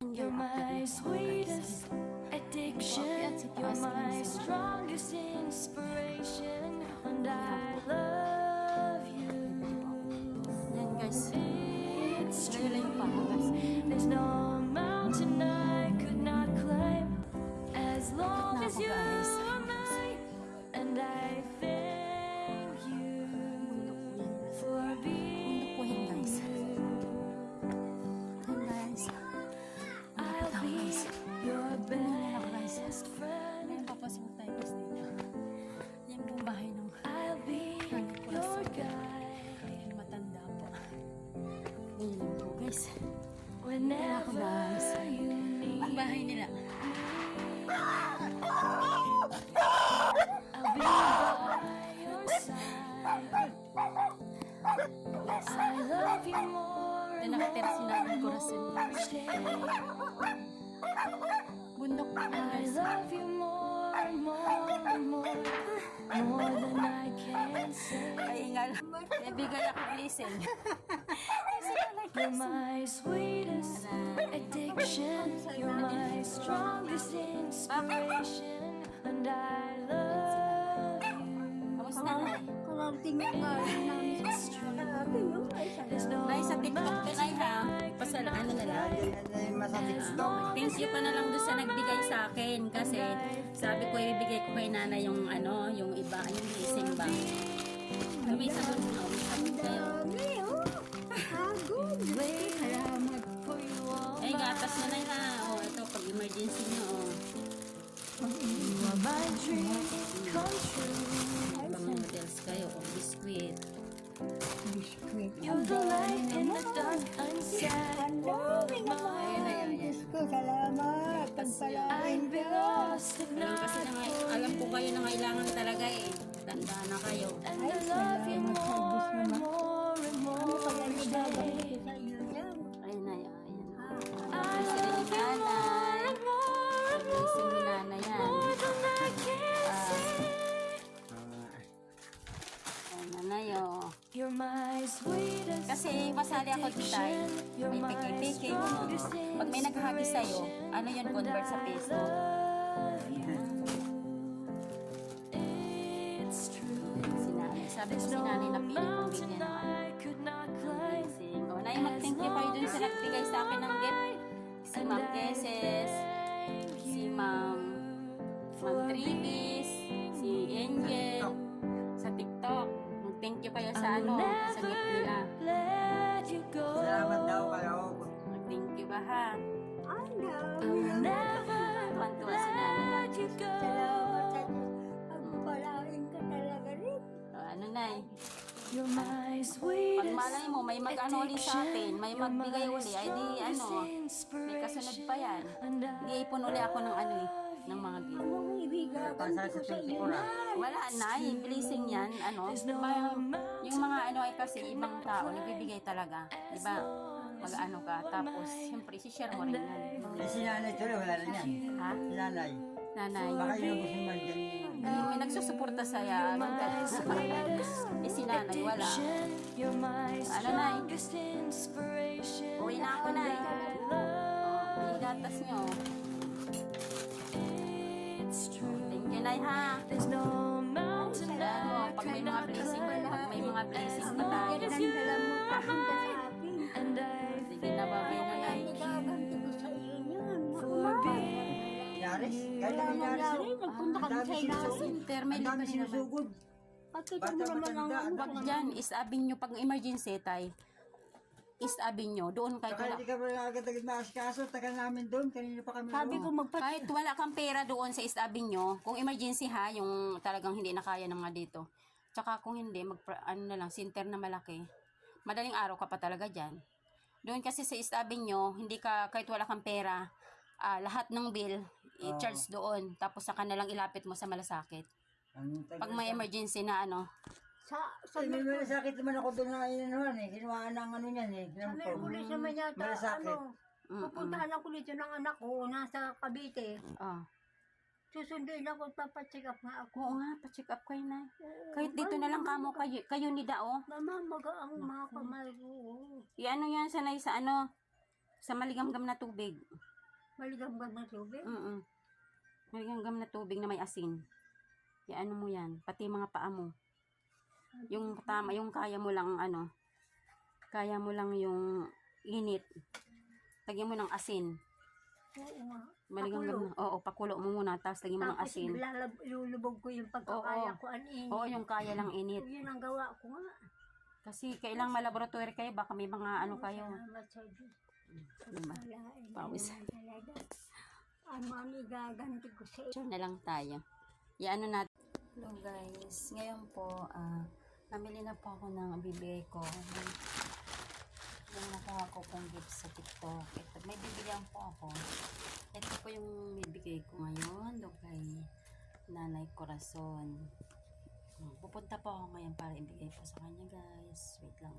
You're my sweetest addiction. You're my strongest inspiration. And I love you. Yan guys. It's Layo-layo pa ako guys. There's no mountain I could not climb as long as Ako, you guys. are mine. And I thank you for being Po yan guys. Yan guys. I'll be your best friend. Ngayon papasok tayo guys dito. Yan po bahay ng I'll be your guide yung matanda po. Yan lang po guys. whenever guys. you need. Ang bahay nila. I'll be by your side. I love you more Yan and nakatira sila ng more Corazon. each day. Bundok po yan I guys. love you more and more and more than I can say. Paingal. Nabigay ako blessing. You're my sweetest addiction. You're my strongest inspiration. And I love you. Kamusta na? It's true. There's no Nay, sa TikTok ka na ha. Pasal ano na lang. Thank you pa na lang doon sa nagbigay sa akin. Kasi sabi ko ibibigay ko kay nanay yung ano, yung iba, yung blessing ba. Kami sa doon. Salamat for you all. Ay, gatas na na ha. O, ito, pag emergency nyo. You are my dreams come true. Ibang noodles kayo. O, biskuit. You're the light in the dark, unsaid world of mine. Ayan. Salamat. I'd be lost if Alam kasi not na, for alam you. ko kayo na kailangan talaga eh. Tanda na kayo. And I love you more and more and more each day. Ayun na, ayan. I Blessing love ni you more nanay. and more and Blessing ni more, nanay yan. more than I can say. Ayan, nanay oh. You're my sweetest Kasi masali ako dito ay You're may my piki-piki. strongest Pag may naghahagi sa'yo, ano yun, convert sa peso. love you. It's true. Si nanay. Sabi ko There's si no nanay na piling kong mountain bigyan ng I could not climb. blessing. O, nay, mag-thank you kayo dun sa nagbigay sa akin ng gift. Si Ma'am Keses, si Ma'am Tribis, si Angel, sa TikTok. Mag-thank you kayo sa ano, sa gift nila. Let you go. Salamat daw kayo. Mag-thank you ba ha? I will never Tuwan-tuwa si nanay. let you go. Pagpalain ka talaga rin. O, ano nay? You're my Pag sweetest malay mo, may mag-ano uli sa atin, may magbigay uli, ay di ano, may kasunod pa yan. Iipon uli ako ng ano eh, ng mga gift. Anong ibigagan ko sa iyo na? Wala na, blessing yan, ano, diba, yung mga ano ay kasi ibang tao, nagbibigay talaga, diba, mag-ano ka, tapos, siyempre, si-share mo rin yan. Si nanay tuloy, wala na yan. Ha? Si nanay. Nanay, Baka yung gusto man dyan. may nagsusuporta sa'ya, eh si nanay, wala. You're my Ano, Nay? strongest inspiration. Uwi na ako na eh. May gatas nyo. It's true. Thank you, Nay, ha. There's no mountain Ano, I pag may could mga not blessing, climb. pag may mga blessing pa tayo. Nandala mo pa hanggang sa akin. And I Sige na, babay na, Nay. Igaganti ko sa iyo yan. for being Yaris? Kahit na Yaris yun. Nagpunta kami sa ilalim. Sir, may Ang dami libre naman. sinusugod. Pakita mo naman ang ano. Wag dyan, East Avenue, pag emergency, tay. East Avenue, doon kahit Saka wala. hindi ka ba agad-agad maasikaso? Tagal namin doon. Kanina pa kami Sabi doon. ko Kahit wala kang pera doon sa East Avenue, kung emergency ha, yung talagang hindi na kaya ng mga dito. Tsaka kung hindi, ano na lang, center na malaki. Madaling araw ka pa talaga dyan. Doon kasi sa East Avenue, hindi ka, kahit wala kang pera, lahat ng bill, i-charge doon. Tapos saka na lang ilapit mo sa malasakit. Pag may emergency na ano, sa May malasakit naman ako doon na inanuhan eh. Kinuhaan ng ano niyan eh. Merkulis naman yata, Malasakit. pupuntahan ako dito ng anak ko, nasa Cavite. Susunduin ako, papacheck up nga ako. Oo nga, pa-check up kayo na. Kahit dito na lang kamo kayo ni Dao. Namamaga ang mga kamay ko. I-ano yan sanay sa ano, sa maligamgam na tubig. Maligam-gam na tubig. Maligam na tubig na may asin. Ano mo yan, pati mga paa mo. Yung tama, yung kaya mo lang kaya mo lang yung init. Lagyan mo ng asin. Oo nga. Maligam-gam na. Oo, pakulo mo muna, tapos lagyan mo ng Tapos asin. ilulubog ko yung pagkakaya ko an init. Oo, yung kaya lang init. Yun ang gawa ko nga. Kasi kailang malaboratory kayo, baka may mga kayo. Salamat sa Diyos. Diba? Wala, Pawis. talaga. Ano ang igaganti ko sa Sure na lang tayo. Iano natin. Hello guys, ngayon po, namili na po ako ng bibigay ko. Yung nakuha ko pong gift sa TikTok. Ito, may bibigyan po ako. Ito po yung bibigay ko ngayon doon kay Nanay Corazon. Pupunta po ako ngayon para ibigay po sa kanya guys. Wait lang.